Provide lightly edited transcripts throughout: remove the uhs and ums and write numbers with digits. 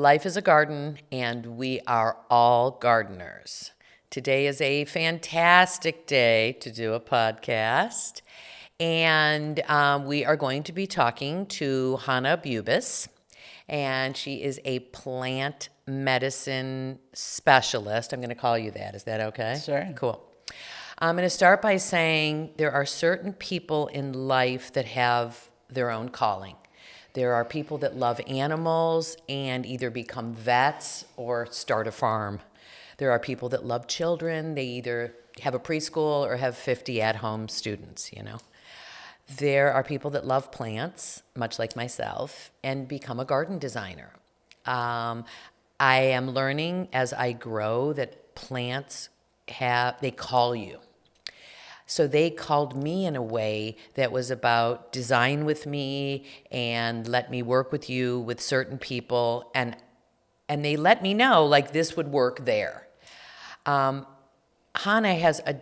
Life is a garden, and we are all gardeners. Today is a fantastic day to do a podcast, and we are going to be talking to Hannah Bubis, and she is a plant medicine specialist. I'm going to call you that. Is that okay? Sure. Cool. I'm going to start by saying there are certain people in life that have their own calling. There are people that love animals and either become vets or start a farm. There are people that love children. They either have a preschool or have 50 at-home students, you know. There are people that love plants, much like myself, and become a garden designer. I am learning as I grow that plants they call you. So they called me in a way that was about design with me and let me work with you with certain people, and they let me know like this would work there. Hannah has a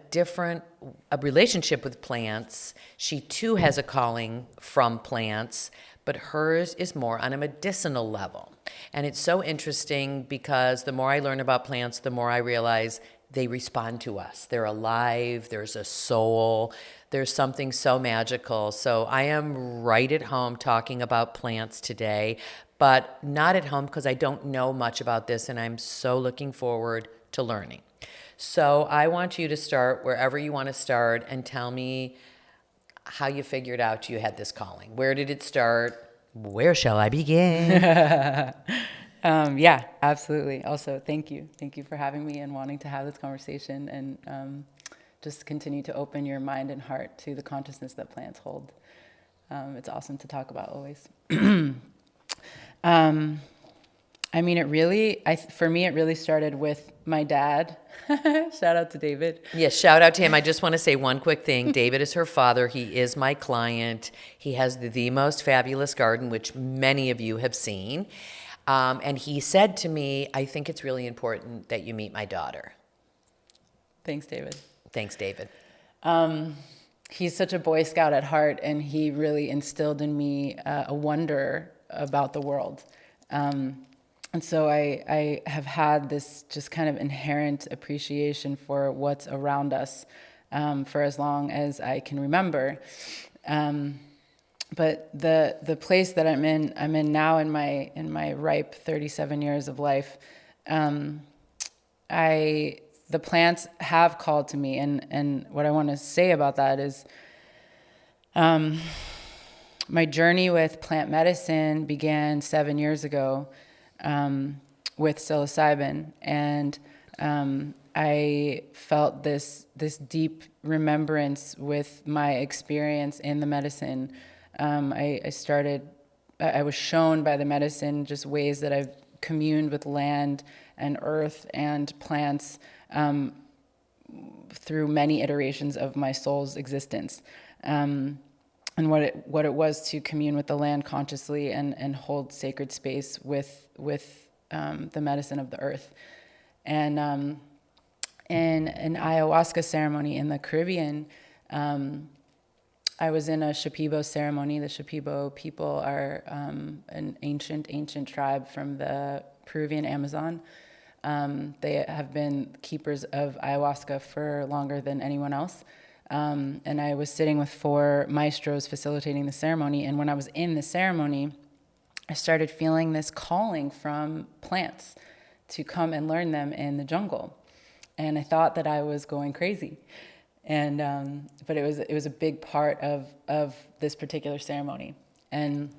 relationship with plants. She too has a calling from plants, but hers is more on a medicinal level. And it's so interesting because the more I learn about plants, the more I realize they respond to us. They're alive. There's a soul. There's something so magical. So I am right at home talking about plants today, but not at home because I don't know much about this, and I'm so looking forward to learning. So I want you to start wherever you want to start and tell me how you figured out you had this calling. Where did it start? Where shall I begin? Yeah, absolutely. Also, thank you. Thank you for having me and wanting to have this conversation and just continue to open your mind and heart to the consciousness that plants hold. It's awesome to talk about always. I mean, for me, it really started with my dad. Shout out to David. Yes, shout out to him. I just want to say one quick thing. David is her father. He is my client. He has the most fabulous garden, which many of you have seen. And he said to me, I think it's really important that you meet my daughter. Thanks, David. Thanks, David. He's such a Boy Scout at heart, and he really instilled in me a wonder about the world. And so I have had this just kind of inherent appreciation for what's around us for as long as I can remember. But the place that I'm in now in my ripe 37 years of life, the plants have called to me, and what I want to say about that is, my journey with plant medicine began 7 years ago, with psilocybin, and I felt this deep remembrance with my experience in the medicine. I was shown by the medicine just ways that I've communed with land and earth and plants through many iterations of my soul's existence. And what it was to commune with the land consciously and hold sacred space with the medicine of the earth. And in an ayahuasca ceremony in the Caribbean, I was in a Shipibo ceremony. The Shipibo people are an ancient tribe from the Peruvian Amazon. They have been keepers of ayahuasca for longer than anyone else. And I was sitting with 4 maestros facilitating the ceremony. And when I was in the ceremony, I started feeling this calling from plants to come and learn them in the jungle. And I thought that I was going crazy. And but it was a big part of this particular ceremony. And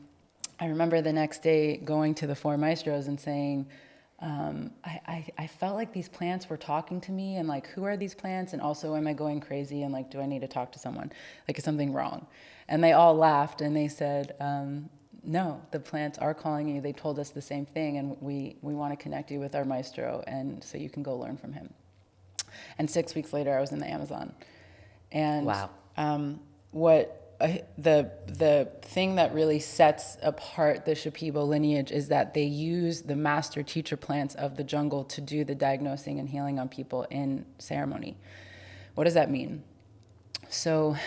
I remember the next day going to the 4 maestros and saying, I felt like these plants were talking to me, and like, who are these plants? And also, am I going crazy? And like, do I need to talk to someone? Like, is something wrong? And they all laughed and they said, no, the plants are calling you. They told us the same thing, and we want to connect you with our maestro, and so you can go learn from him. And 6 weeks later, I was in the Amazon. And wow. The thing that really sets apart the Shipibo lineage is that they use the master teacher plants of the jungle to do the diagnosing and healing on people in ceremony. What does that mean? So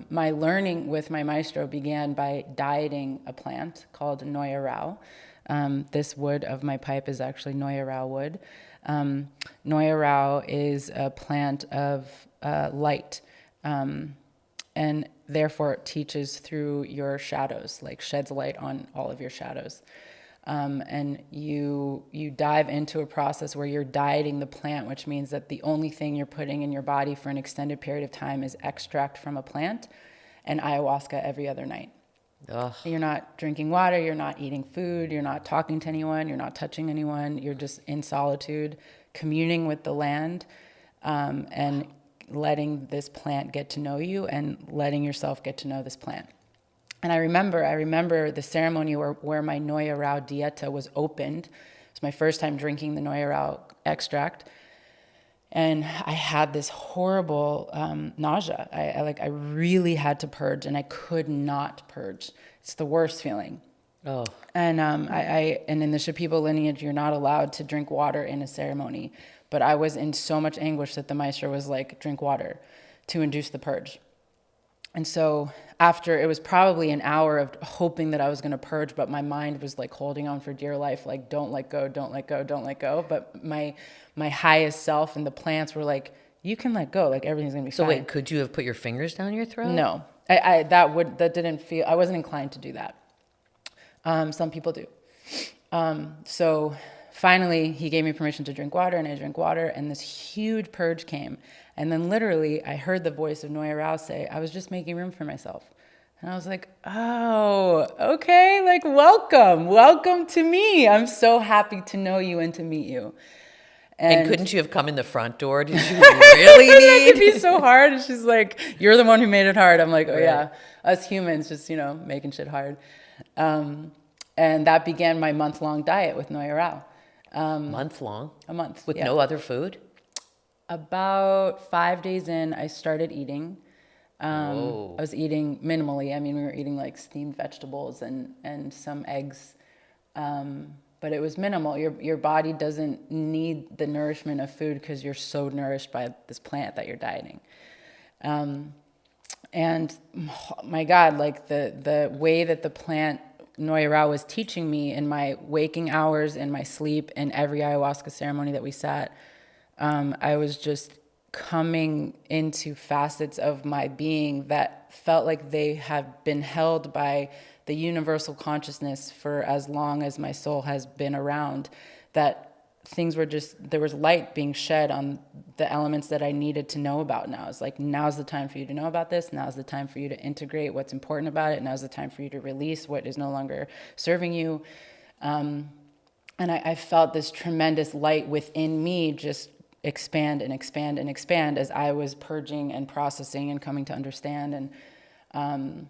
my learning with my maestro began by dieting a plant called Noya Rao. This wood of my pipe is actually Noya Rao wood. Noya Rao is a plant of light, and therefore it teaches through your shadows, like sheds light on all of your shadows. And you dive into a process where you're dieting the plant, which means that the only thing you're putting in your body for an extended period of time is extract from a plant and ayahuasca every other night. Ugh. You're not drinking water, you're not eating food, you're not talking to anyone, you're not touching anyone, you're just in solitude, communing with the land, and letting this plant get to know you and letting yourself get to know this plant. And I remember the ceremony where my Noya Rao dieta was opened. It was my first time drinking the Noya Rao extract. And I had this horrible nausea. I really had to purge, and I could not purge. It's the worst feeling. Oh. And and in the Shipibo lineage, you're not allowed to drink water in a ceremony. But I was in so much anguish that the Maestro was like, drink water to induce the purge. And so after, it was probably an hour of hoping that I was going to purge, but my mind was like holding on for dear life, like, don't let go, don't let go, don't let go. But my highest self and the plants were like, you can let go, like everything's going to be fine. So wait, could you have put your fingers down your throat? No, that didn't feel, I wasn't inclined to do that. Some people do. So finally he gave me permission to drink water, and I drank water, and this huge purge came. And then literally I heard the voice of Noya Rao say, I was just making room for myself. And I was like, oh, okay, like welcome to me. I'm so happy to know you and to meet you. And couldn't you have come in the front door? Did you really need? It'd be so hard. And she's like, you're the one who made it hard. I'm like, oh yeah, us humans just, making shit hard. And that began my month-long diet with Noya Rao. Month-long? A month. With no other food? About 5 days in, I started eating. I Whoa. was eating minimally. I mean, we were eating like steamed vegetables and some eggs. But it was minimal. Your body doesn't need the nourishment of food because you're so nourished by this plant that you're dieting. And my God, like the way that the plant Noya Rao was teaching me in my waking hours, in my sleep, in every ayahuasca ceremony that we sat, I was just coming into facets of my being that felt like they have been held by the universal consciousness for as long as my soul has been around, that things were just, there was light being shed on the elements that I needed to know about now. It's like, now's the time for you to know about this. Now's the time for you to integrate what's important about it. Now's the time for you to release what is no longer serving you. And I felt this tremendous light within me just expand and expand and expand as I was purging and processing and coming to understand. And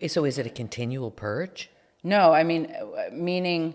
So is it a continual purge? no, I mean, meaning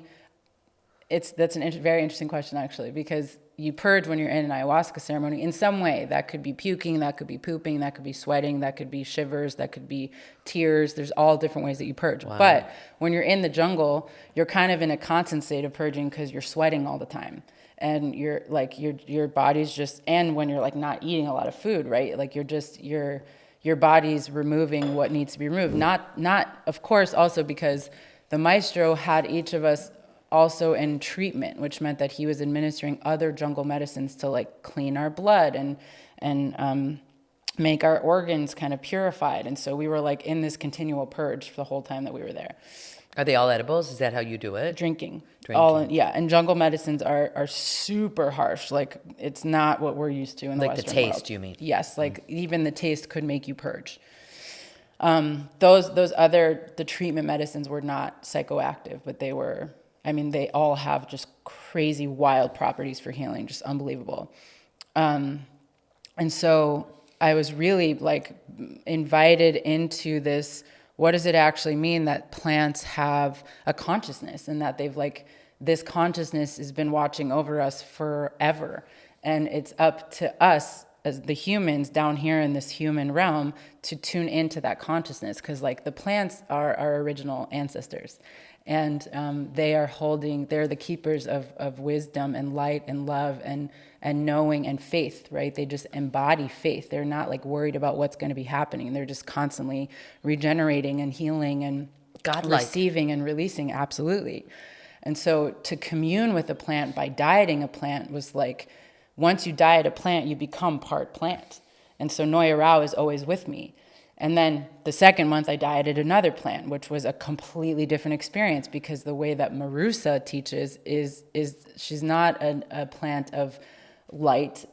that's a very interesting question, actually, because you purge when you're in an ayahuasca ceremony in some way. That could be puking, that could be pooping, that could be sweating, that could be shivers, that could be tears. There's all different ways that you purge. Wow. But when you're in the jungle, you're kind of in a constant state of purging because you're sweating all the time. And you're like, your body's just, and when you're like not eating a lot of food, right? Like your body's removing what needs to be removed. Not of course, also because the Maestro had each of us also in treatment, which meant that he was administering other jungle medicines to like clean our blood and make our organs kind of purified. And so we were like in this continual purge for the whole time that we were there. Are they all edibles? Is that how you do it? Drinking. Drinking. Yeah, and jungle medicines are super harsh. Like, it's not what we're used to in the Like the Western taste, world. you mean? Yes, like even the taste could make you purge. The treatment medicines were not psychoactive, but they were, I mean, they all have just crazy wild properties for healing, just unbelievable. And so I was really like invited into this. What does it actually mean that plants have a consciousness, and that they've like, this consciousness has been watching over us forever. And it's up to us as the humans down here in this human realm to tune into that consciousness. Cause like the plants are our original ancestors, and they're the keepers of wisdom and light and love and knowing and faith, right? They just embody faith. They're not like worried about what's going to be happening. They're just constantly regenerating and healing and Godlike. receiving and releasing. Absolutely. And so to commune with a plant by dieting a plant was like, once you diet a plant, you become part plant. And so Noya Rao is always with me. And then the second month I dieted another plant, which was a completely different experience, because the way that Marusa teaches is she's not a plant of light.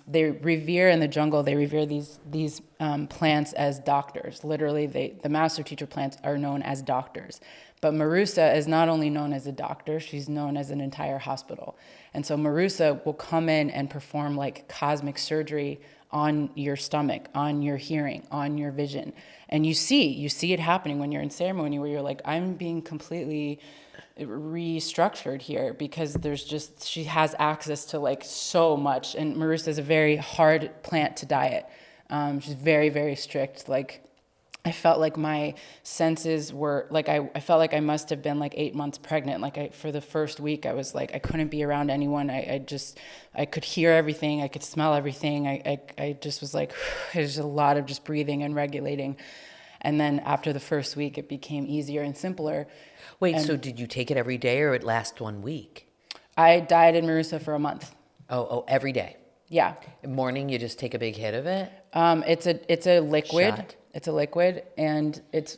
They revere in the jungle, they revere these plants as doctors. Literally, the master teacher plants are known as doctors. But Marusa is not only known as a doctor, she's known as an entire hospital. And so Marusa will come in and perform like cosmic surgery on your stomach, on your hearing, on your vision. And you see it happening when you're in ceremony, where you're like, I'm being completely restructured here, because she has access to like so much. And Marusa is a very hard plant to diet. She's very, very strict. Like, I felt like my senses were like, I felt like I must have been like 8 months pregnant. Like for the first week, I was like, I couldn't be around anyone. I could hear everything. I could smell everything. I just was like, there's a lot of just breathing and regulating. And then after the first week, it became easier and simpler. Wait, so did you take it every day, or it last 1 week? I dieted Marusa for a month. Oh, every day? Yeah. In the morning, you just take a big hit of it? It's a liquid. Shot? It's a liquid, and it's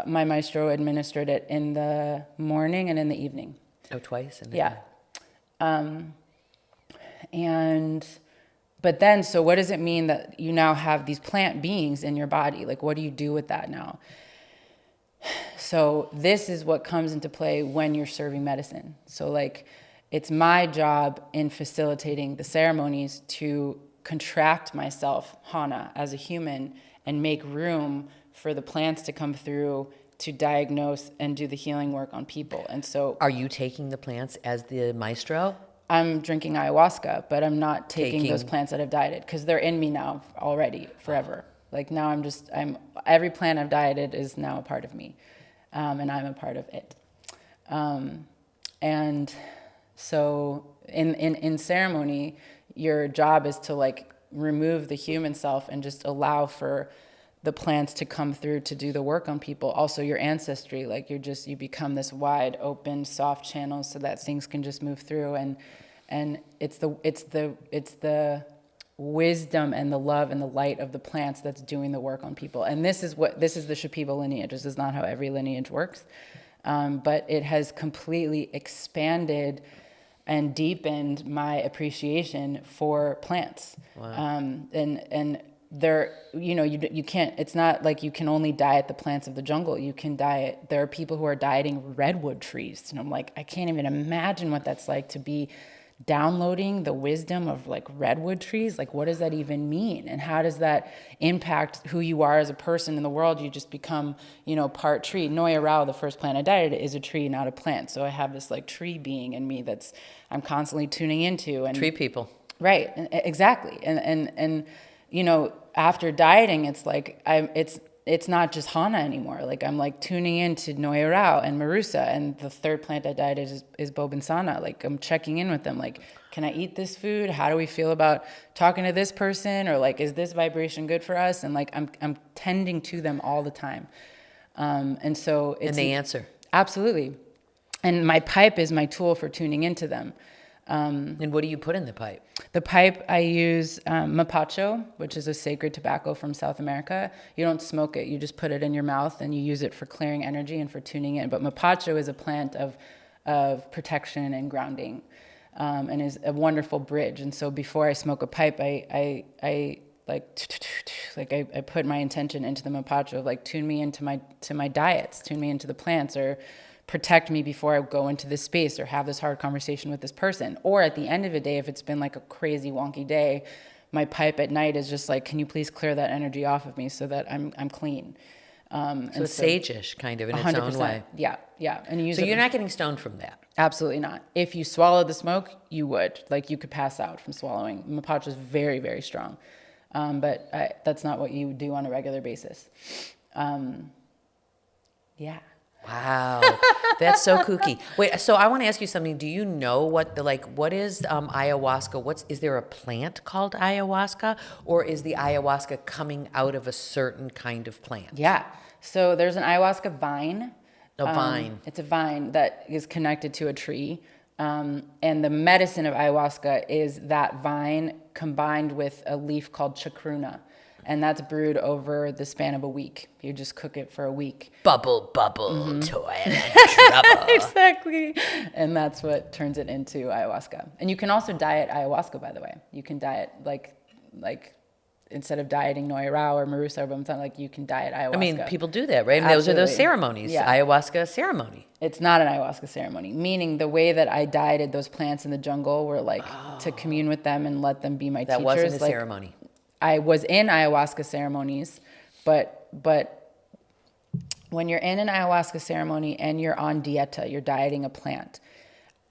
my maestro administered it in the morning and in the evening. Oh, twice? Yeah. But then, so what does it mean that you now have these plant beings in your body? Like, what do you do with that now? So this is what comes into play when you're serving medicine. So like, it's my job in facilitating the ceremonies to contract myself, Hana, as a human, and make room for the plants to come through to diagnose and do the healing work on people. And so, are you taking the plants as the maestro? I'm drinking ayahuasca, but I'm not taking those plants that I've dieted, because they're in me now already forever. Like now every plant I've dieted is now a part of me, and I'm a part of it. And so in ceremony, your job is to like remove the human self and just allow for the plants to come through to do the work on people. Also your ancestry, like you become this wide open soft channel so that things can just move through, and it's the wisdom and the love and the light of the plants that's doing the work on people. And this is the Shipibo lineage. This is not how every lineage works, but it has completely expanded and deepened my appreciation for plants. Wow. And there, you can't, it's not like you can only diet the plants of the jungle. There are people who are dieting redwood trees. And I'm like, I can't even imagine what that's like to be downloading the wisdom of like redwood trees. Like, what does that even mean? And how does that impact who you are as a person in the world? You just become, part tree. Noya Rao, the first plant I dieted, is a tree, not a plant. So I have this like tree being in me I'm constantly tuning into. And tree people. Right. Exactly. And after dieting, it's like, it's not just Hana anymore. Like I'm like tuning into Noya Rao and Marusa, and the third plant I dieted is Bobinsana. Like I'm checking in with them. Like, can I eat this food? How do we feel about talking to this person? Or like, is this vibration good for us? And like, I'm tending to them all the time. And so it's... And they answer. Absolutely. And my pipe is my tool for tuning into them. And what do you put in the pipe? The pipe, I use mapacho, which is a sacred tobacco from South America. You don't smoke it. You just put it in your mouth and you use it for clearing energy and for tuning in. But mapacho is a plant of protection and grounding, and is a wonderful bridge. And so before I smoke a pipe, I put my intention into the mapacho of like, tune me into my diets, tune me into the plants, or protect me before I go into this space or have this hard conversation with this person. Or at the end of the day, if it's been like a crazy wonky day, my pipe at night is just like, can you please clear that energy off of me so that I'm clean? So it's sage-ish kind of in its 100%. own way. Yeah. And you're not getting stoned from that? Absolutely not. If you swallow the smoke, you would. Like you could pass out from swallowing. Mapacho is very, very strong. But that's not what you do on a regular basis. Yeah. Wow, that's so kooky. Wait, so I want to ask you something. Do you know what is ayahuasca? Is there a plant called ayahuasca, or is the ayahuasca coming out of a certain kind of plant? Yeah. So there's an ayahuasca vine. A vine. It's a vine that is connected to a tree. And the medicine of ayahuasca is that vine combined with a leaf called chacruna. And that's brewed over the span of a week. You just cook it for a week. Bubble, toil and trouble. Exactly. And that's what turns it into ayahuasca. And you can also diet ayahuasca, by the way. You can diet like instead of dieting Noya Rao or Marusa or Bumtan, like you can diet ayahuasca. I mean, people do that, right? And those are those ceremonies. Yeah. Ayahuasca ceremony. It's not an ayahuasca ceremony, meaning the way that I dieted those plants in the jungle were like to commune with them and let them be my teachers. That wasn't a like, ceremony. I was in ayahuasca ceremonies, but when you're in an ayahuasca ceremony and you're on dieta, you're dieting a plant,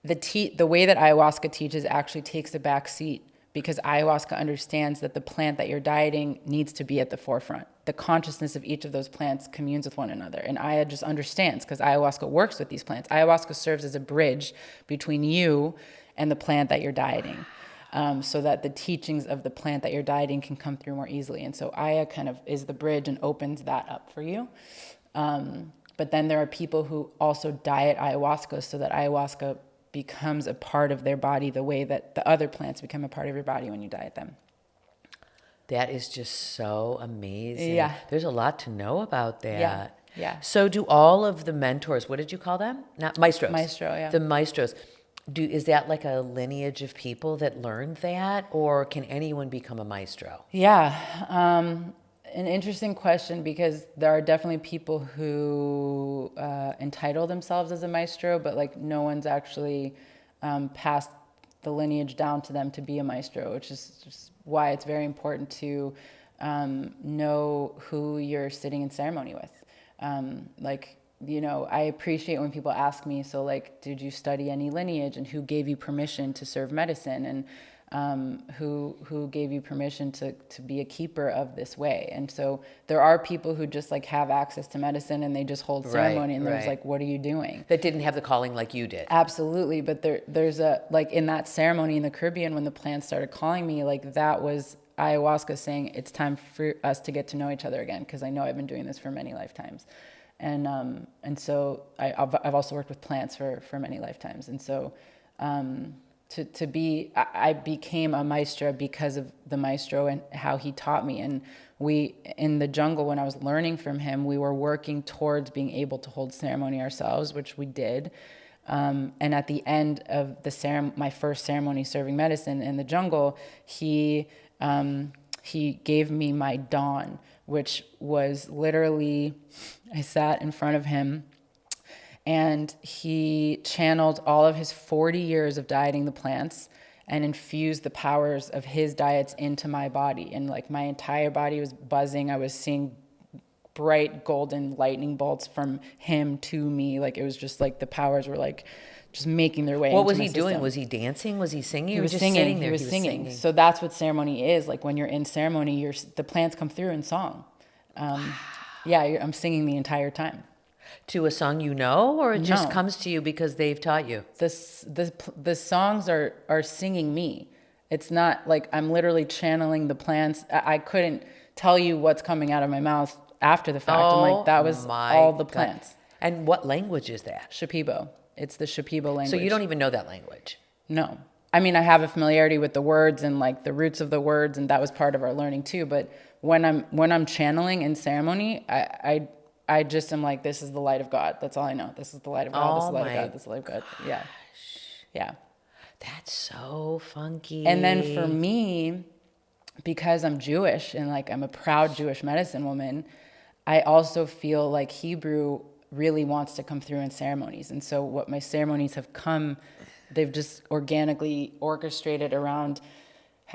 the way that ayahuasca teaches actually takes a back seat because ayahuasca understands that the plant that you're dieting needs to be at the forefront. The consciousness of each of those plants communes with one another. And Aya just understands because ayahuasca works with these plants. Ayahuasca serves as a bridge between you and the plant that you're dieting. So that the teachings of the plant that you're dieting can come through more easily. And so Aya kind of is the bridge and opens that up for you. But then there are people who also diet ayahuasca so that ayahuasca becomes a part of their body the way that the other plants become a part of your body when you diet them. That is just so amazing. Yeah. There's a lot to know about that. Yeah. So do all of the mentors, what did you call them? Not maestros. Maestro, yeah. The maestros. Is that like a lineage of people that learned that, or can anyone become a maestro? Yeah, an interesting question because there are definitely people who entitle themselves as a maestro, but like no one's actually passed the lineage down to them to be a maestro, which is just why it's very important to know who you're sitting in ceremony with. I appreciate when people ask me, so like, did you study any lineage and who gave you permission to serve medicine and who gave you permission to be a keeper of this way? And so there are people who just like have access to medicine and they just hold ceremony and there's like, what are you doing? That didn't have the calling like you did. Absolutely. But there's a, like in that ceremony in the Caribbean, when the plants started calling me, like that was ayahuasca saying, it's time for us to get to know each other again. Cause I know I've been doing this for many lifetimes. And so I've also worked with plants for many lifetimes. And so I became a maestro because of the maestro and how he taught me. And in the jungle, when I was learning from him, we were working towards being able to hold ceremony ourselves, which we did. And at the end of my first ceremony serving medicine in the jungle, he gave me my dawn, which was literally, I sat in front of him and he channeled all of his 40 years of dieting the plants and infused the powers of his diets into my body. And like my entire body was buzzing. I was seeing bright golden lightning bolts from him to me. Like it was just like the powers were like just making their way. What into was my he doing? system. Was he dancing? Was he singing? He was just singing. Sitting there? He was singing. So that's what ceremony is. Like when you're in ceremony, the plants come through in song. I'm singing the entire time. To a song you know, or it just No. comes to you because they've taught you? The songs are singing me. It's not like I'm literally channeling the plants. I couldn't tell you what's coming out of my mouth after the fact. I'm like, that was all the plants. God. And what language is that? Shipibo. It's the Shipibo language. So you don't even know that language? No. I mean, I have a familiarity with the words and like the roots of the words, and that was part of our learning too. But when I'm channeling in ceremony, I just am like, this is the light of God. That's all I know. This is the light of God. This is the light of God. This is the light of God. Yeah. Yeah. That's so funky. And then for me, because I'm Jewish and like I'm a proud Jewish medicine woman, I also feel like Hebrew really wants to come through in ceremonies. And so what my ceremonies have come, they've just organically orchestrated around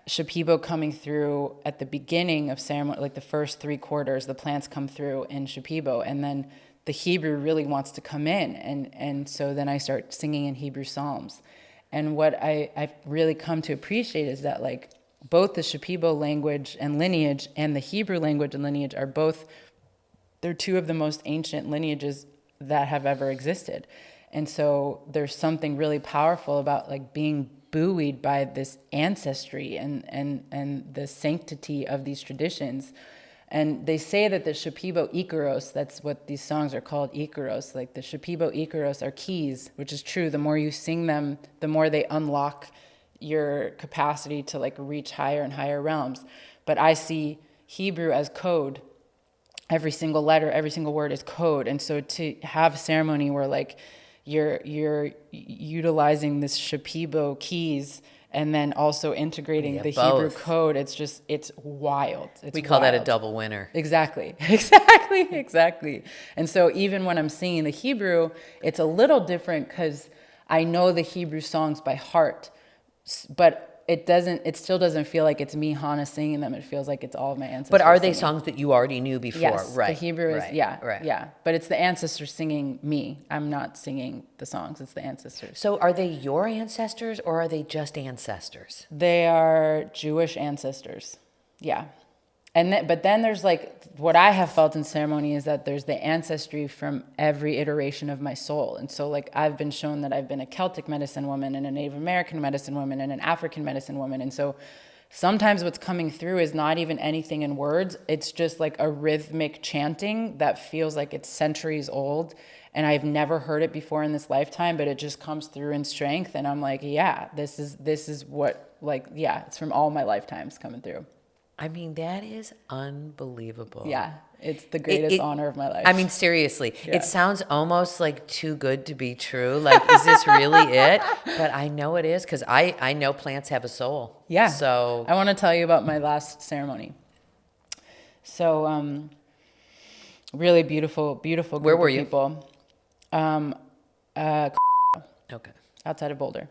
Shipibo coming through at the beginning of ceremony, like the first 3 quarters, the plants come through in Shipibo, and then the Hebrew really wants to come in. And so then I start singing in Hebrew Psalms. And what I've really come to appreciate is that like both the Shipibo language and lineage and the Hebrew language and lineage are both, they're 2 of the most ancient lineages that have ever existed. And so there's something really powerful about like being buoyed by this ancestry and the sanctity of these traditions. And they say that the Shipibo Ikaros, that's what these songs are called, Ikaros. Like the Shipibo Ikaros are keys, which is true. The more you sing them, the more they unlock your capacity to like reach higher and higher realms. But I see Hebrew as code. Every single letter, every single word is code. And so to have a ceremony where like you're utilizing this Shipibo keys and then also integrating the Hebrew code, it's wild. We call that a double winner. Exactly. And so even when I'm singing the Hebrew, it's a little different because I know the Hebrew songs by heart, but it still doesn't feel like it's me, Hannah, singing them. It feels like it's all of my ancestors. But are they singing. songs that you already knew before? Yes, right. The Hebrew is, right. yeah. But it's the ancestors singing me. I'm not singing the songs. It's the ancestors. So are they your ancestors or are they just ancestors? They are Jewish ancestors. Yeah. But then there's like, what I have felt in ceremony is that there's the ancestry from every iteration of my soul. And so like I've been shown that I've been a Celtic medicine woman and a Native American medicine woman and an African medicine woman. And so sometimes what's coming through is not even anything in words. It's just like a rhythmic chanting that feels like it's centuries old. And I've never heard it before in this lifetime, but it just comes through in strength. And I'm like, yeah, this is what, like, yeah, it's from all my lifetimes coming through. I mean, that is unbelievable. Yeah, it's the greatest honor of my life. I mean, seriously, Yeah. It sounds almost like too good to be true. Like, is this really it? But I know it is because I know plants have a soul. Yeah. So I want to tell you about my last ceremony. So, really beautiful group Where were of you? people. Okay. Outside of Boulder.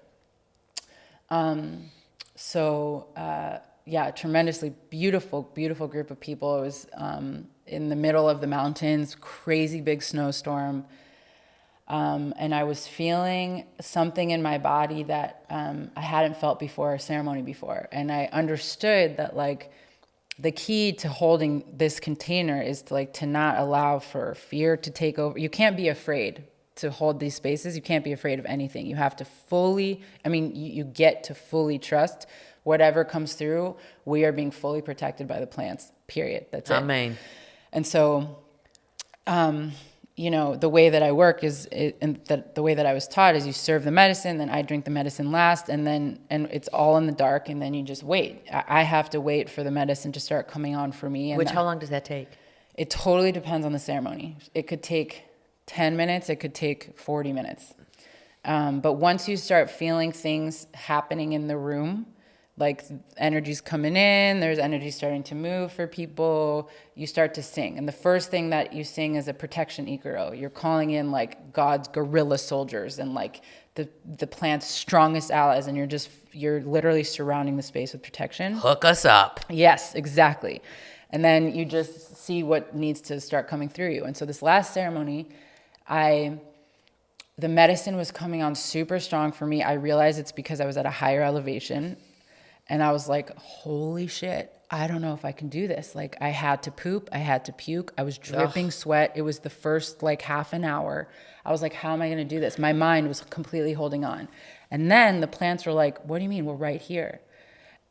Yeah, tremendously beautiful group of people. It was in the middle of the mountains, crazy big snowstorm. And I was feeling something in my body that I hadn't felt before, a ceremony before. And I understood that like the key to holding this container is to not allow for fear to take over. You can't be afraid to hold these spaces. You can't be afraid of anything. You have to you get to fully trust whatever comes through. We are being fully protected by the plants, period. That's it. Amen. And so, the way that I work the way that I was taught is you serve the medicine, then I drink the medicine last, and it's all in the dark, and then you just wait. I have to wait for the medicine to start coming on for me. How long does that take? It totally depends on the ceremony. It could take 10 minutes, it could take 40 minutes. But once you start feeling things happening in the room, like energy's coming in, there's energy starting to move for people, you start to sing. And the first thing that you sing is a protection ikaro. You're calling in like God's guerrilla soldiers and like the plant's strongest allies, and you're literally surrounding the space with protection. Hook us up. Yes, exactly. And then you just see what needs to start coming through you. And so this last ceremony, the medicine was coming on super strong for me. I realized it's because I was at a higher elevation. And I was like, holy shit, I don't know if I can do this. Like, I had to poop, I had to puke, I was dripping sweat. It was the first like half an hour. I was like, how am I going to do this? My mind was completely holding on. And then the plants were like, what do you mean? We're right here.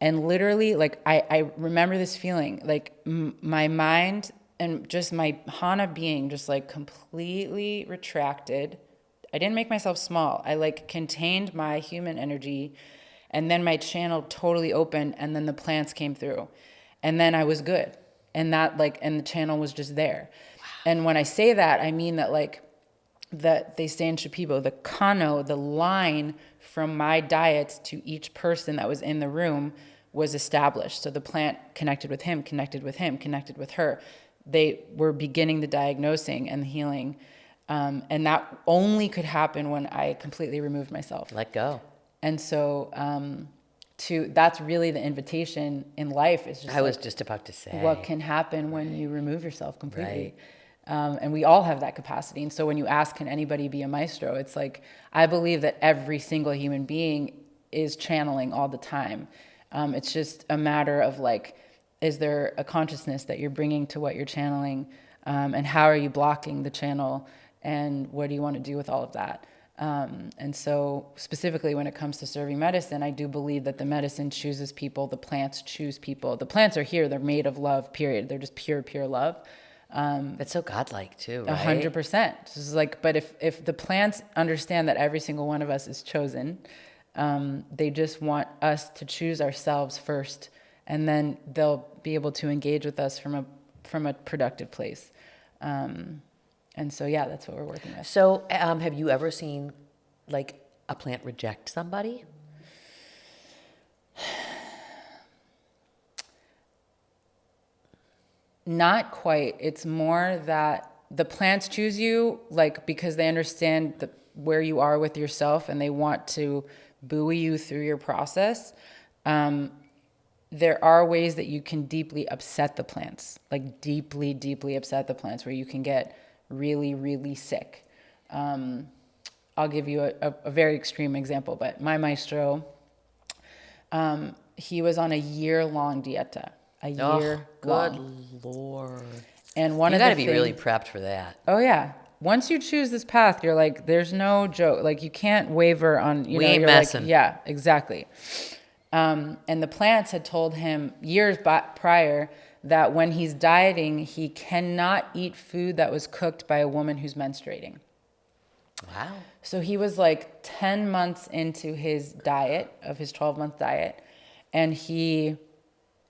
And literally, like, I remember this feeling, like my mind and just my Hana being just like completely retracted. I didn't make myself small. I like contained my human energy. And then my channel totally opened, and then the plants came through. And then I was good. And the channel was just there. Wow. And when I say that, I mean that they say in Shipibo, the kano, the line from my diet to each person that was in the room was established. So the plant connected with him, connected with him, connected with her. They were beginning the diagnosing and the healing. And that only could happen when I completely removed myself. Let go. And so that's really the invitation in life. Is just I was just about to say. What can happen when you remove yourself completely. Right. And we all have that capacity. And so when you ask, can anybody be a maestro? It's like, I believe that every single human being is channeling all the time. It's just a matter of like, is there a consciousness that you're bringing to what you're channeling? And how are you blocking the channel? And what do you want to do with all of that? And so specifically when it comes to serving medicine, I do believe that the medicine chooses people, the plants choose people. The plants are here, they're made of love, period. They're just pure, pure love. That's so godlike too, right? 100%. This is like, but if the plants understand that every single one of us is chosen, they just want us to choose ourselves first, and then they'll be able to engage with us from a productive place. And so, yeah, that's what we're working with. So, have you ever seen like a plant reject somebody? Not quite. It's more that the plants choose you, like, because they understand where you are with yourself and they want to buoy you through your process. There are ways that you can deeply upset the plants, like deeply, deeply upset the plants, where you can get really, really sick. I'll give you a very extreme example, but my maestro, he was on a year-long dieta. Good Lord. And one you of got the to be things, really prepped for that. Oh yeah. Once you choose this path, you're like, there's no joke. Like you can't waver on, We ain't you're messing. like, yeah, exactly. And the plants had told him years prior that when he's dieting, he cannot eat food that was cooked by a woman who's menstruating. Wow. So he was like 10 months into his diet, of his 12-month diet, and he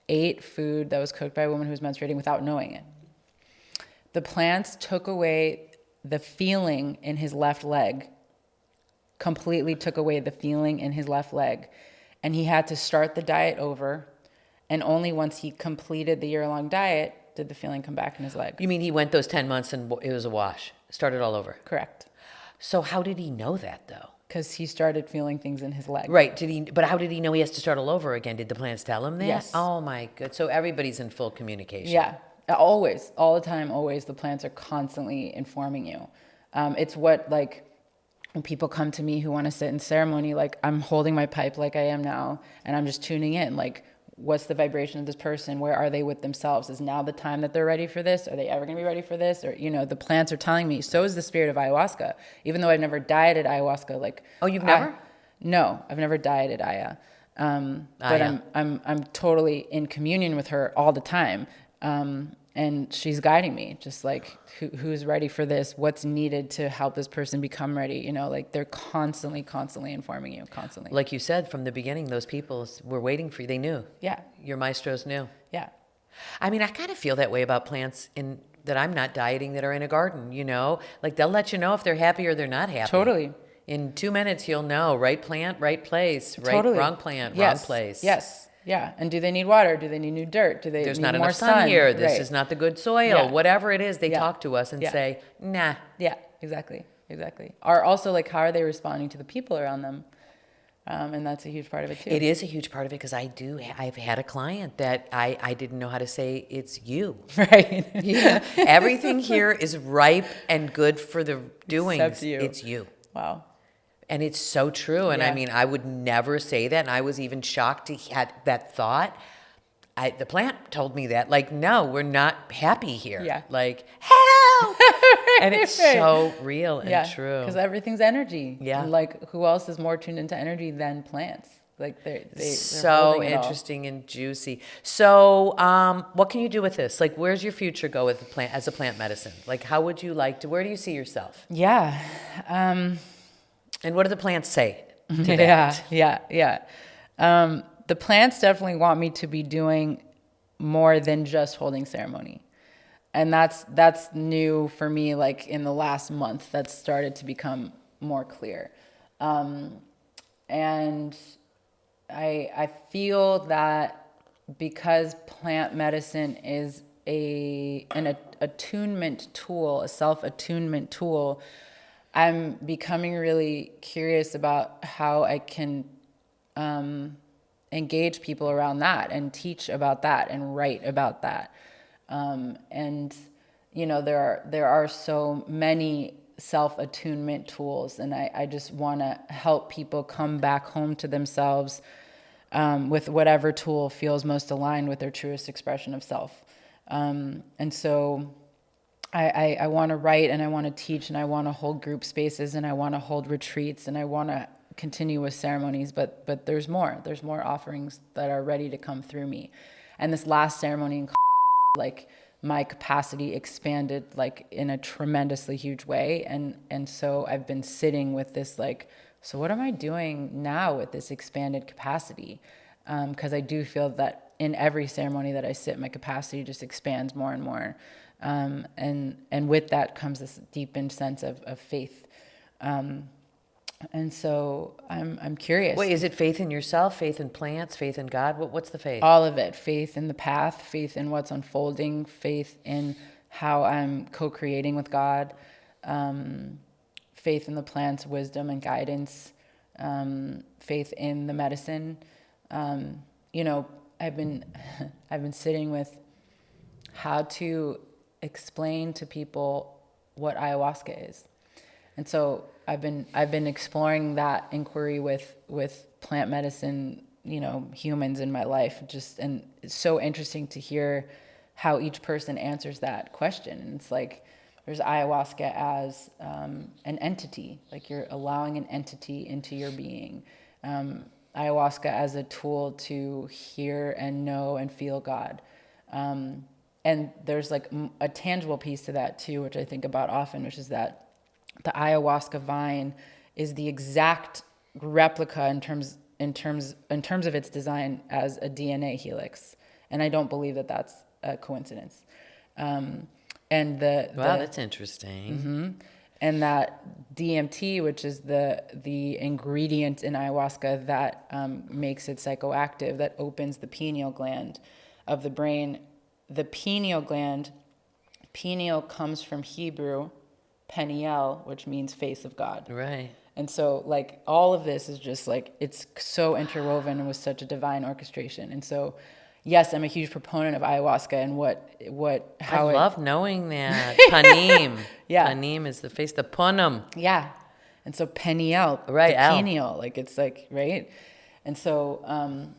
ate food that was cooked by a woman who was menstruating without knowing it. The plants took away the feeling in his left leg, completely took away the feeling in his left leg, and he had to start the diet over, and only once he completed the year-long diet did the feeling come back in his leg. You mean he went those 10 months and it was a wash? Started all over? Correct. So how did he know that though? Because he started feeling things in his leg. Right. But how did he know he has to start all over again? Did the plants tell him that? Yes. Oh my good. So everybody's in full communication. Yeah. Always. All the time, always. The plants are constantly informing you. It's what, like, when people come to me who want to sit in ceremony, like, I'm holding my pipe like I am now, and I'm just tuning in. Like, what's the vibration of this person? Where are they with themselves? Is now the time that they're ready for this? Are they ever going to be ready for this? Or, the plants are telling me. So is the spirit of ayahuasca. Even though I've never dieted ayahuasca, like... Oh, you've never? No, I've never dieted Aya. But Aya. I'm totally in communion with her all the time. And she's guiding me, just like who's ready for this, what's needed to help this person become ready. Like they're constantly informing you, constantly. Like you said, from the beginning, those people were waiting for you. They knew. Yeah. Your maestros knew. Yeah. I mean, I kind of feel that way about plants that I'm not dieting that are in a garden, Like they'll let you know if they're happy or they're not happy. Totally. In 2 minutes, you'll know. Right plant, right place. Right, Totally. Wrong plant, Yes. wrong place. Yes. Yeah. And do they need water? Do they need new dirt? Do they There's need not more enough sun here. This Right. is not the good soil. Yeah. Whatever it is, they Yeah. talk to us and Yeah. say, nah. Yeah, exactly. Or also, like, how are they responding to the people around them? And that's a huge part of it too. It is a huge part of it because I've had a client that I didn't know how to say it's you. Right. Yeah. Everything here is ripe and good for the doings. Except you. It's you. Wow. And it's so true. And I Yeah. mean, I would never say that. And I was even shocked to have that thought. The plant told me that, like, no, we're not happy here. Yeah. Like, help! And it's so real and true. Because everything's energy. Yeah. And like, who else is more tuned into energy than plants? Like, they're So holding it all. interesting and juicy. So, what can you do with this? Like, where's your future go with the plant as a plant medicine? Like, how would you like to? Where do you see yourself? Yeah. And what do the plants say to that? Yeah. The plants definitely want me to be doing more than just holding ceremony. And that's new for me, like in the last month, that's started to become more clear. And I feel that because plant medicine is an attunement tool, a self-attunement tool, I'm becoming really curious about how I can engage people around that and teach about that and write about that. And there are so many self-attunement tools, and I just want to help people come back home to themselves with whatever tool feels most aligned with their truest expression of self. And so I want to write and I want to teach and I want to hold group spaces and I want to hold retreats and I want to continue with ceremonies, but there's more. There's more offerings that are ready to come through me. And this last ceremony in like my capacity expanded like in a tremendously huge way. And so I've been sitting with this like, so what am I doing now with this expanded capacity? Because I do feel that in every ceremony that I sit, my capacity just expands more and more. And with that comes this deepened sense of faith. And so I'm curious. Wait, is it faith in yourself, faith in plants, faith in God? What's the faith? All of it. Faith in the path, faith in what's unfolding, faith in how I'm co-creating with God, faith in the plant's wisdom and guidance, faith in the medicine. You know, I've been sitting with how to explain to people what ayahuasca is. And so I've been exploring that inquiry with plant medicine, you know, humans in my life. And it's so interesting to hear how each person answers that question. And it's like there's ayahuasca as an entity, like you're allowing an entity into your being. Ayahuasca as a tool to hear and know and feel God. And there's like a tangible piece to that too, which I think about often, which is that the ayahuasca vine is the exact replica in terms of its design as a DNA helix, and I don't believe that that's a coincidence. And wow, that's interesting. Mm-hmm. And that DMT, which is the ingredient in ayahuasca that makes it psychoactive, that opens the pineal gland of the brain. The pineal gland, pineal comes from Hebrew, Peniel, which means face of God. Right. And so like all of this is just like, it's so interwoven with such a divine orchestration. And so, yes, I'm a huge proponent of ayahuasca and how I it love knowing that. Panim. Yeah. Panim is the face, the punum. Yeah. And so Peniel, Right, the pineal, like it's like, right? And so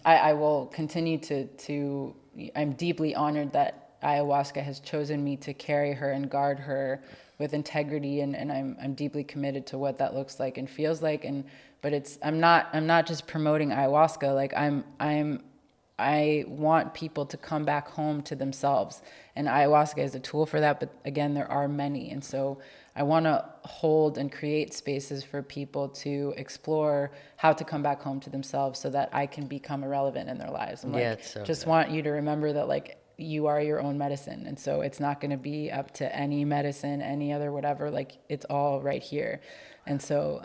I will continue to, I'm deeply honored that ayahuasca has chosen me to carry her and guard her with integrity, and I'm deeply committed to what that looks like and feels like. But I'm not just promoting ayahuasca. Like I want people to come back home to themselves, and ayahuasca is a tool for that. But again, there are many, and so I want to hold and create spaces for people to explore how to come back home to themselves, so that I can become irrelevant in their lives. I'm Yeah, like, it's so just good. want you to remember that like you are your own medicine, and so it's not going to be up to any medicine, any other whatever. Like it's all right here, and so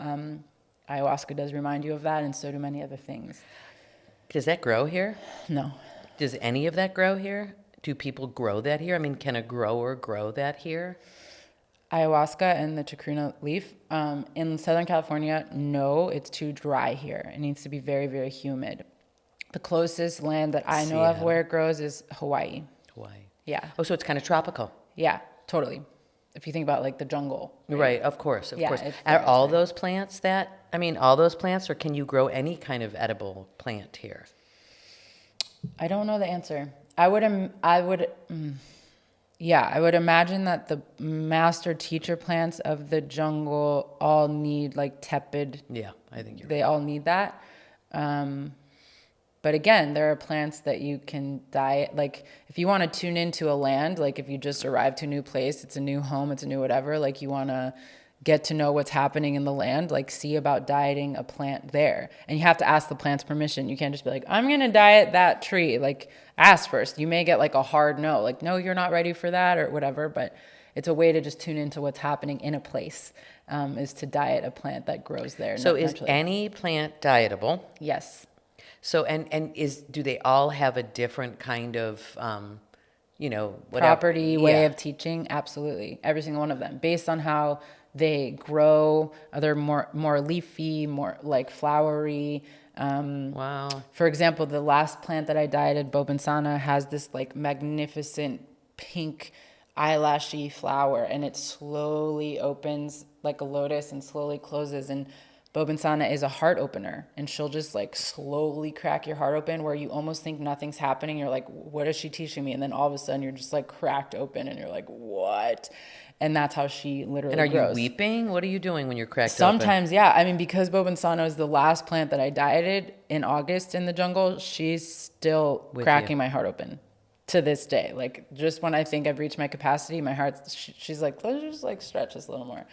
ayahuasca does remind you of that, and so do many other things. Does that grow here? No. Does any of that grow here? Do people grow that here? I mean, can a grower grow that here? Ayahuasca and the chacruna leaf. In Southern California, no, it's too dry here. It needs to be very, very humid. The closest land that I know of Seattle. where it grows is Hawaii. Hawaii. Yeah. Oh, so it's kind of tropical. Yeah, totally. If you think about like the jungle. Right, of course, of Yeah, course. it's Are very all dry. those plants all those plants, or can you grow any kind of edible plant here? I don't know the answer. I would imagine that the master teacher plants of the jungle all need like tepid. Yeah, I think you're They all need that. But again, there are plants that you can diet. Like if you want to tune into a land, like if you just arrived to a new place, it's a new home, it's a new whatever, like you want to get to know what's happening in the land, like see about dieting a plant there. And you have to ask the plant's permission. You can't just be like, I'm going to diet that tree. Like ask first. You may get like a hard no, like, no, you're not ready for that or whatever. But it's a way to just tune into what's happening in a place, is to diet a plant that grows there. So is naturally. any plant dietable? Yes. So do they all have a different kind of whatever Property, way Yeah. of teaching? Absolutely. Every single one of them. Based on how they grow, they're more leafy, more like flowery. Wow. For example, the last plant that I dieted, Bobinsana, has this like magnificent pink eyelashy flower, and it slowly opens like a lotus and slowly closes. And Bobinsana is a heart opener, and she'll just like slowly crack your heart open where you almost think nothing's happening. You're like, what is she teaching me? And then all of a sudden you're just like cracked open and you're like, what? And that's how she literally And are grows. you weeping? What are you doing when you're cracked open? Sometimes, yeah. I mean, because Bobinsana is the last plant that I dieted in August in the jungle, she's still With cracking you. my heart open to this day. Like, just when I think I've reached my capacity, my heart, she's like, let's just like stretch this a little more.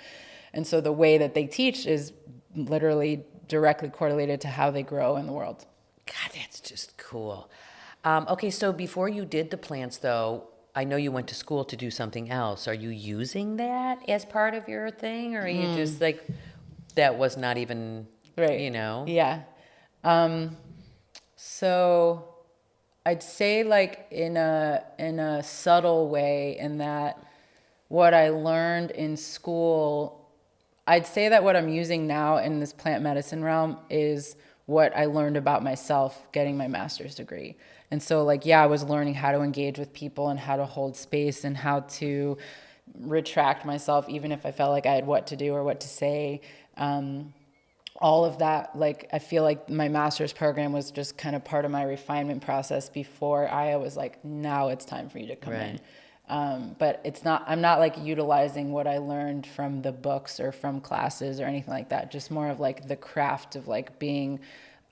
And so the way that they teach is literally directly correlated to how they grow in the world. God, that's just cool. Okay, so before you did the plants, though, I know you went to school to do something else. Are you using that as part of your thing, or are you just like, that was not even, Right. you know? Yeah. So I'd say like in a subtle way, in that what I learned in school, I'd say that what I'm using now in this plant medicine realm is what I learned about myself getting my master's degree. And so like, yeah, I was learning how to engage with people and how to hold space and how to retract myself, even if I felt like I had what to do or what to say. All of that, like, I feel like my master's program was just kind of part of my refinement process before I was like, now it's time for you to come in. But it's not, I'm not like utilizing what I learned from the books or from classes or anything like that. Just more of like the craft of like being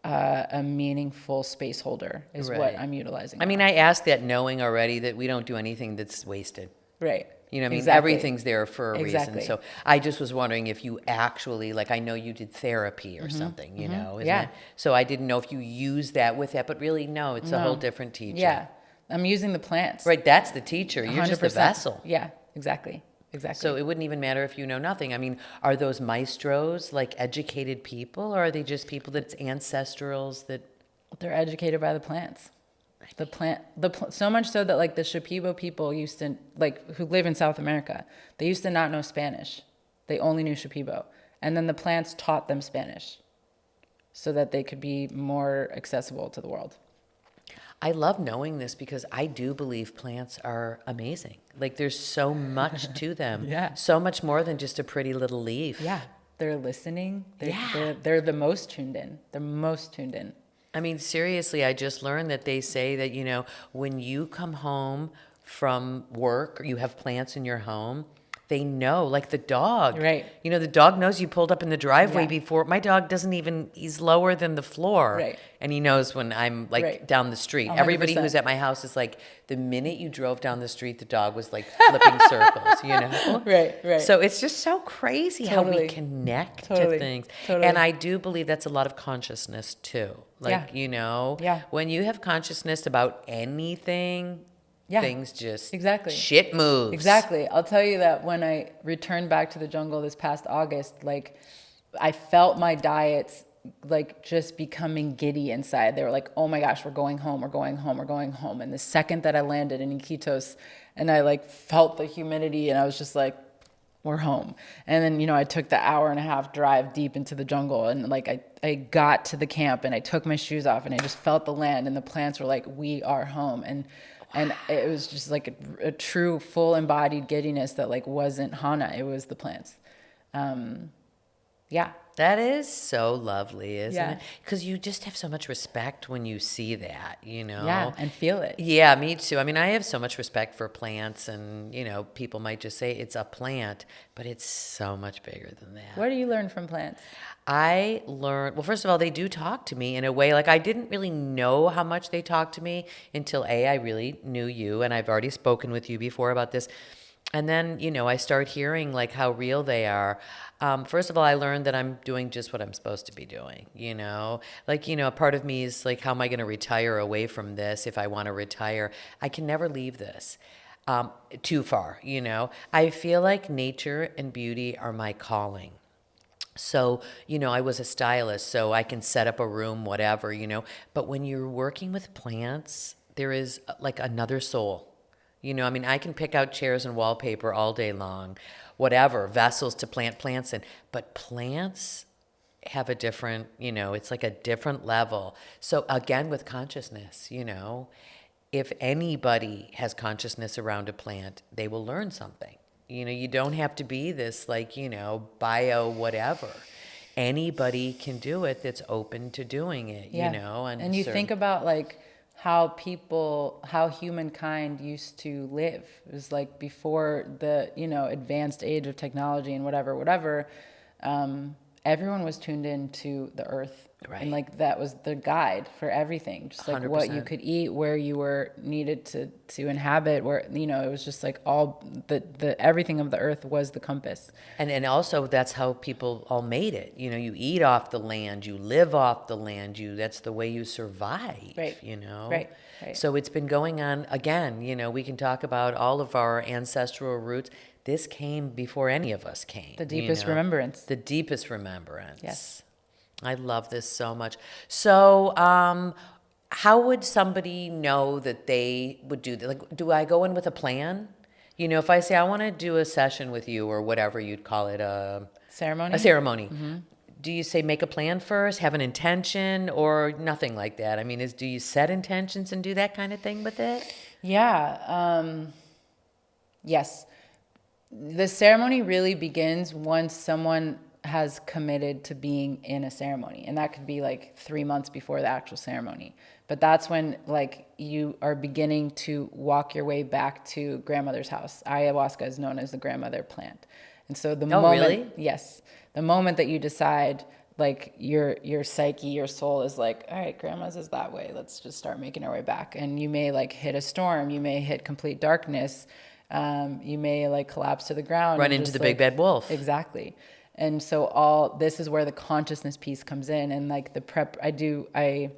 a meaningful space holder is what Right. I'm utilizing. I mean, I asked that knowing already that we don't do anything that's wasted. Right. You know what I mean? Exactly. Everything's there for a Exactly. reason. So I just was wondering if you actually, like, I know you did therapy or something, you know? Isn't Yeah. it? So I didn't know if you used that with that, but really, no, it's a whole different teacher. Yeah. I'm using the plants. Right, that's the teacher. You're just the 100%. vessel. Yeah, exactly. Exactly. So it wouldn't even matter if you know nothing. I mean, are those maestros like educated people, or are they just people that's ancestrals that... they're educated by the plants. So much so that like the Shipibo people used to, like, who live in South America, they used to not know Spanish. They only knew Shipibo. And then the plants taught them Spanish so that they could be more accessible to the world. I love knowing this because I do believe plants are amazing. Like, there's so much to them. Yeah. So much more than just a pretty little leaf. Yeah. They're listening. Yeah. They're the most tuned in. They're most tuned in. I mean, seriously, I just learned that they say that, you know, when you come home from work or you have plants in your home, they know, like the dog. Right. You know, the dog knows you pulled up in the driveway Yeah. before. My dog doesn't even, he's lower than the floor. Right. And he knows when I'm like Right. down the street. 100%. Everybody who's at my house is like, the minute you drove down the street, the dog was like flipping circles, you know? Right. So it's just so crazy how we Totally. connect to Totally. things. Totally. And I do believe that's a lot of consciousness too. Like, Yeah. you know, Yeah. when you have consciousness about anything, Yeah. things just Exactly. shit moves. Exactly. I'll tell you that when I returned back to the jungle this past August, like, I felt my diets like just becoming giddy inside. They were like, oh my gosh, we're going home, we're going home, we're going home. And the second that I landed in Iquitos and I like felt the humidity and I was just like, we're home. And then, you know, I took the hour-and-a-half drive deep into the jungle and like I got to the camp and I took my shoes off and I just felt the land and the plants were like, we are home. And it was just like a true full embodied giddiness that like wasn't Hana, it was the plants. Yeah. That is so lovely, isn't Yeah. it? Because you just have so much respect when you see that, you know? Yeah, and feel it. Yeah, me too. I mean, I have so much respect for plants, and, you know, people might just say it's a plant, but it's so much bigger than that. What do you learn from plants? I learned, well, first of all, they do talk to me in a way, like I didn't really know how much they talk to me until I really knew you, and I've already spoken with you before about this. And then, you know, I start hearing like how real they are. First of all, I learned that I'm doing just what I'm supposed to be doing, you know? Like, you know, a part of me is like, how am I going to retire away from this if I want to retire? I can never leave this too far, you know? I feel like nature and beauty are my calling. So, you know, I was a stylist, so I can set up a room, whatever, you know? But when you're working with plants, there is like another soul. You know, I mean, I can pick out chairs and wallpaper all day long, whatever, vessels to plant plants in, but plants have a different, you know, it's like a different level. So again, with consciousness, you know, if anybody has consciousness around a plant, they will learn something. You know, you don't have to be this like, you know, bio whatever. anybody can do it that's open to doing it, Yeah. you know. And you think about like how humankind used to live. It was like before the, advanced age of technology and whatever, everyone was tuned into the earth. Right. And like that was the guide for everything. Just like 100%. what you could eat, where you were needed to inhabit, where, it was just like all the everything of the earth was the compass. And also that's how people all made it. You eat off the land, you live off the land, that's the way you survive, Right. Right. So it's been going on again, we can talk about all of our ancestral roots. This came before any of us came. The deepest remembrance. The deepest remembrance. Yes. I love this so much. So, how would somebody know that they would do that? Like, do I go in with a plan? If I say I want to do a session with you or whatever you'd call it, Ceremony? A ceremony. Mm-hmm. Do you say make a plan first, have an intention, or nothing like that? I mean, do you set intentions and do that kind of thing with it? Yeah. Yes. The ceremony really begins once someone has committed to being in a ceremony, and that could be like 3 months before the actual ceremony. But that's when like you are beginning to walk your way back to grandmother's house. Ayahuasca is known as the grandmother plant. And so the moment, really? Yes, the moment that you decide like your psyche, your soul is like, all right, grandma's is that way, let's just start making our way back. And you may like hit a storm, you may hit complete darkness, you may like collapse to the ground, run into the big bad wolf. Exactly. And so this is where the consciousness piece comes in, and like the prep. I do a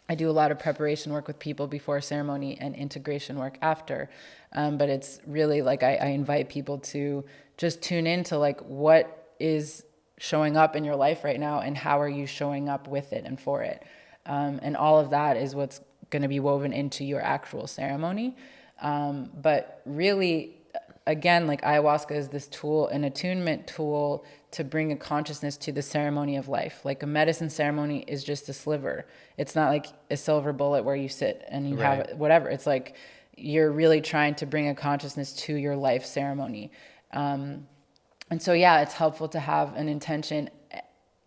lot of preparation work with people before ceremony and integration work after. But it's really like I invite people to just tune into like what is showing up in your life right now and how are you showing up with it and for it. And all of that is what's going to be woven into your actual ceremony. But really, again, like ayahuasca is this tool, an attunement tool to bring a consciousness to the ceremony of life. Like a medicine ceremony is just a sliver. It's not like a silver bullet where you sit and you Right. have whatever. It's like you're really trying to bring a consciousness to your life ceremony. And so, yeah, it's helpful to have an intention,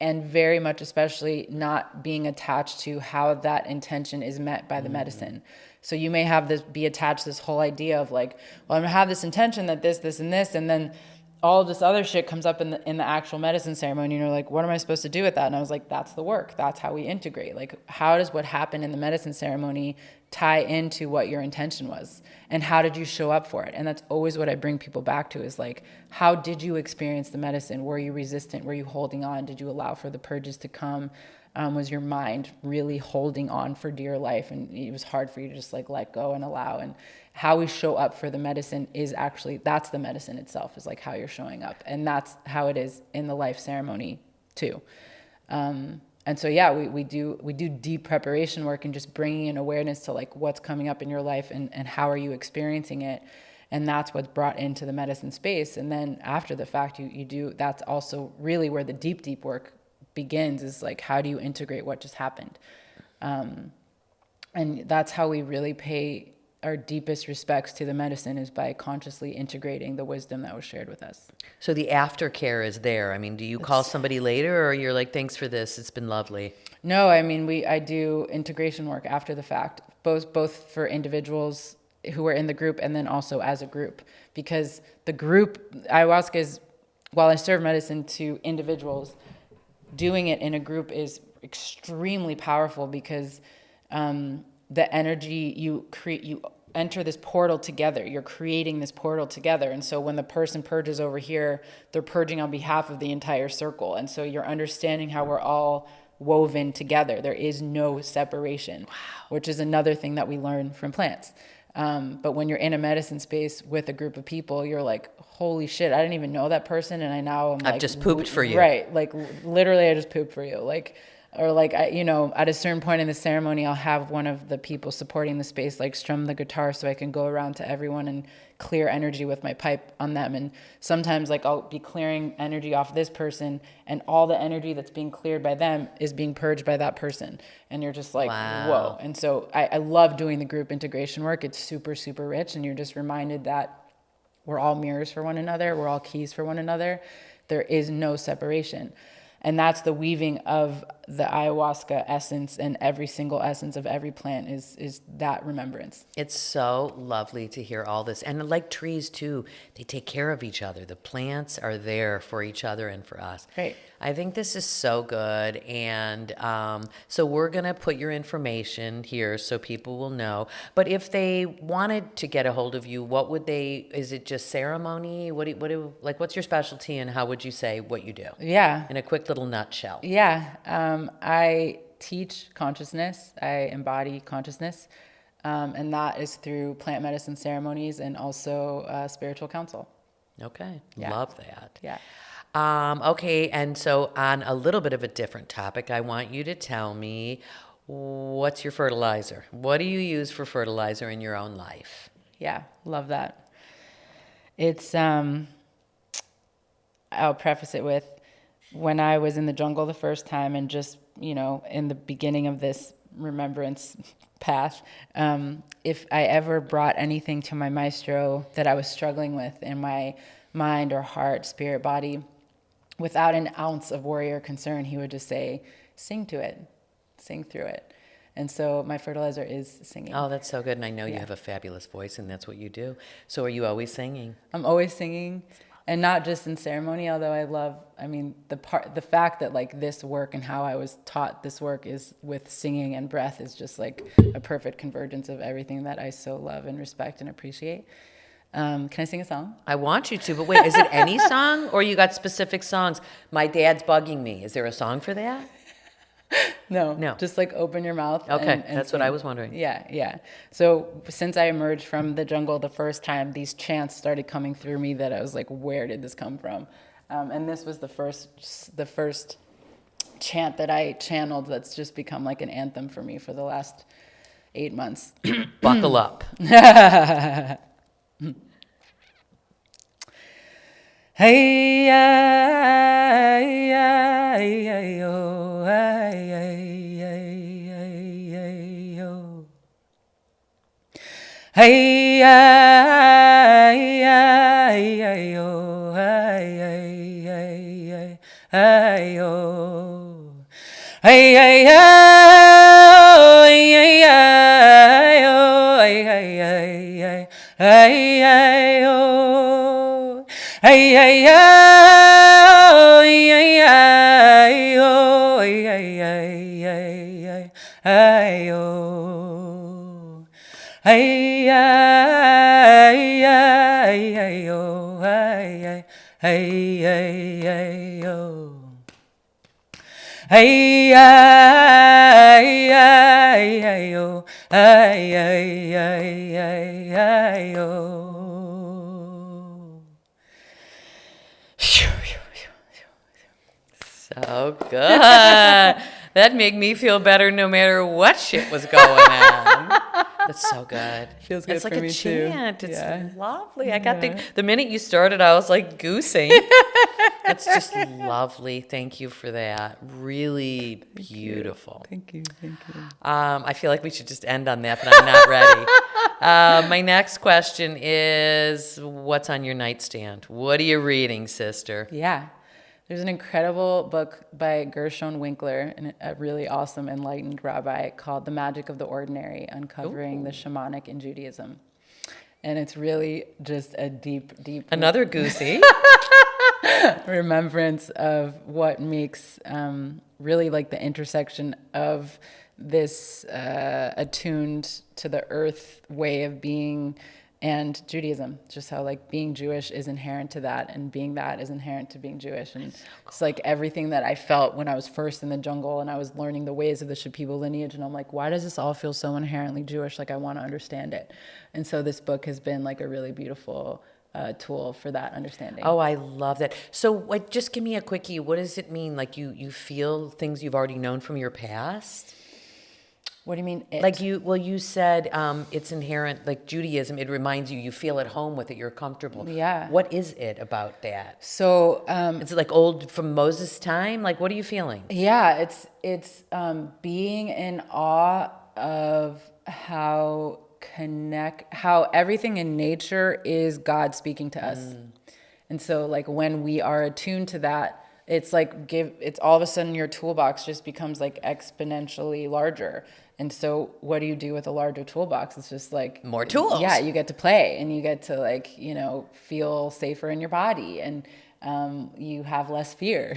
and very much especially not being attached to how that intention is met by the medicine. So you may be attached to this whole idea of like, well, I'm gonna have this intention that this, and this, and then all of this other shit comes up in the actual medicine ceremony, and you're like, what am I supposed to do with that? And I was like, that's the work. That's how we integrate. Like, how does what happened in the medicine ceremony tie into what your intention was? And how did you show up for it? And that's always what I bring people back to is like, how did you experience the medicine? Were you resistant? Were you holding on? Did you allow for the purges to come? Was your mind really holding on for dear life? And it was hard for you to just like let go and allow. And how we show up for the medicine is actually, that's the medicine itself, is like how you're showing up. And that's how it is in the life ceremony too. And so, yeah, we do deep preparation work and just bringing in awareness to like what's coming up in your life and how are you experiencing it. And that's what's brought into the medicine space. And then after the fact, that's also really where the deep work begins, is like, how do you integrate what just happened? And that's how we really pay our deepest respects to the medicine, is by consciously integrating the wisdom that was shared with us. So the aftercare is there. I mean, do you call somebody later, or you're like, thanks for this, it's been lovely? No, I mean, I do integration work after the fact, both for individuals who are in the group and then also as a group. Because the group, ayahuasca is, while I serve medicine to individuals, doing it in a group is extremely powerful, because the energy you create, you enter this portal together. You're creating this portal together. And so when the person purges over here, they're purging on behalf of the entire circle. And so you're understanding how we're all woven together. There is no separation, which is another thing that we learn from plants. But when you're in a medicine space with a group of people, you're like, holy shit, I didn't even know that person. And I've just pooped for you. Right. Like literally I just pooped for you. Or like, at a certain point in the ceremony, I'll have one of the people supporting the space like strum the guitar so I can go around to everyone and clear energy with my pipe on them. And sometimes like I'll be clearing energy off this person, and all the energy that's being cleared by them is being purged by that person. And you're just like, wow. Whoa. And so I love doing the group integration work. It's super, super rich. And you're just reminded that we're all mirrors for one another. We're all keys for one another. There is no separation. And that's the weaving of the ayahuasca essence, and every single essence of every plant is that remembrance. It's so lovely to hear all this. And like trees too, they take care of each other. The plants are there for each other and for us. Right. I think this is so good. And so we're going to put your information here so people will know. But if they wanted to get a hold of you, what would they, is it just ceremony? What's your specialty, and how would you say what you do? Yeah. In a quick little nutshell. Yeah. I teach consciousness. I embody consciousness. And that is through plant medicine ceremonies and also spiritual counsel. Okay. Yeah. Love that. Yeah. Okay, and so on a little bit of a different topic, I want you to tell me, what's your fertilizer? What do you use for fertilizer in your own life? Yeah. Love that. It's, I'll preface it with, when I was in the jungle the first time and just, in the beginning of this remembrance path, if I ever brought anything to my maestro that I was struggling with in my mind or heart, spirit, body, without an ounce of worry or concern, he would just say, sing to it, sing through it. And so my fertilizer is singing. Oh, that's so good. And I know you Yeah. have a fabulous voice, and that's what you do. So are you always singing? I'm always singing, and not just in ceremony, although the fact that like this work and how I was taught this work is with singing and breath is just like a perfect convergence of everything that I so love and respect and appreciate. Can I sing a song? I want you to, but wait, is it any song, or you got specific songs? My dad's bugging me. Is there a song for that? No. Just like open your mouth. Okay, and that's what sing. I was wondering. Yeah. So since I emerged from the jungle the first time, these chants started coming through me that I was like, where did this come from? And this was the first chant that I channeled that's just become like an anthem for me for the last 8 months. Buckle up. Hey, ay, ay, ay, oh, ay, ay, ay, ay, ay, oh. Hey, ay, ay, ay, oh, ay, ay, ay, ay, ay, oh. Hey, ay, ay, ay, oh, ay, ay, ay, ay, ay, ay, oh. Ay, ay, ay, oh, ay, ay, ay, ay, ay, oh. Ay, ay, ay, oh, ay, ay, ay, oh. Ay, ay, ay, oh, ay, ay, oh. So good. That made me feel better no matter what shit was going on. That's so good. Feels good it's like for a me too. chant. It's Yeah. lovely. I got the minute you started, I was like goosing. It's just lovely. Thank you for that. Really beautiful. Thank you. I feel like we should just end on that, but I'm not ready. My next question is, what's on your nightstand? What are you reading, sister? Yeah. There's an incredible book by Gershon Winkler, and a really awesome enlightened rabbi, called The Magic of the Ordinary, Uncovering the Shamanic in Judaism. And it's really just a deep Another goosey. remembrance of what makes really like the intersection of this attuned to the earth way of being and Judaism. Just how like being Jewish is inherent to that, and being that is inherent to being Jewish. And it's like everything that I felt when I was first in the jungle and I was learning the ways of the Shipibo lineage, and I'm like, why does this all feel so inherently Jewish? Like I want to understand it. And so this book has been like a really beautiful tool for that understanding. Oh, I love that. So like, just give me a quickie. What does it mean? Like you feel things you've already known from your past? What do you mean? It? Like you said it's inherent, like Judaism, it reminds you feel at home with it, you're comfortable. Yeah. What is it about that? So Is it like old from Moses' time? Like, what are you feeling? yeah, it's being in awe of how everything in nature is God speaking to us. And so like when we are attuned to that, it's like it's all of a sudden your toolbox just becomes like exponentially larger. And so what do you do with a larger toolbox? It's just like More tools. Yeah, you get to play, and you get to like, feel safer in your body, and you have less fear.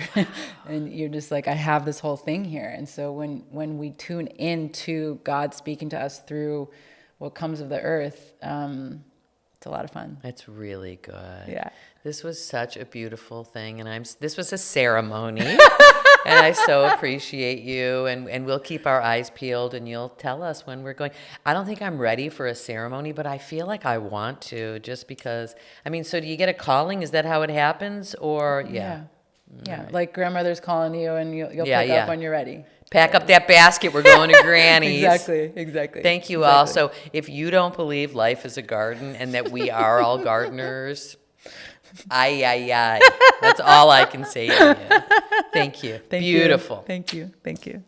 And you're just like, I have this whole thing here. And so when we tune into God speaking to us through what comes of the earth, it's a lot of fun. It's really good. Yeah. This was such a beautiful thing, and this was a ceremony. And I so appreciate you, and we'll keep our eyes peeled, and you'll tell us when we're going. I don't think I'm ready for a ceremony, but I feel like I want to, just because. I mean, so do you get a calling? Is that how it happens? Or, yeah. Yeah. Like grandmother's calling you, and you'll pick up when you're ready. Pack up that basket. We're going to Granny's. Exactly. Thank you all. So if you don't believe life is a garden and that we are all gardeners, ay. That's all I can say to you. Thank you. Beautiful. Thank you.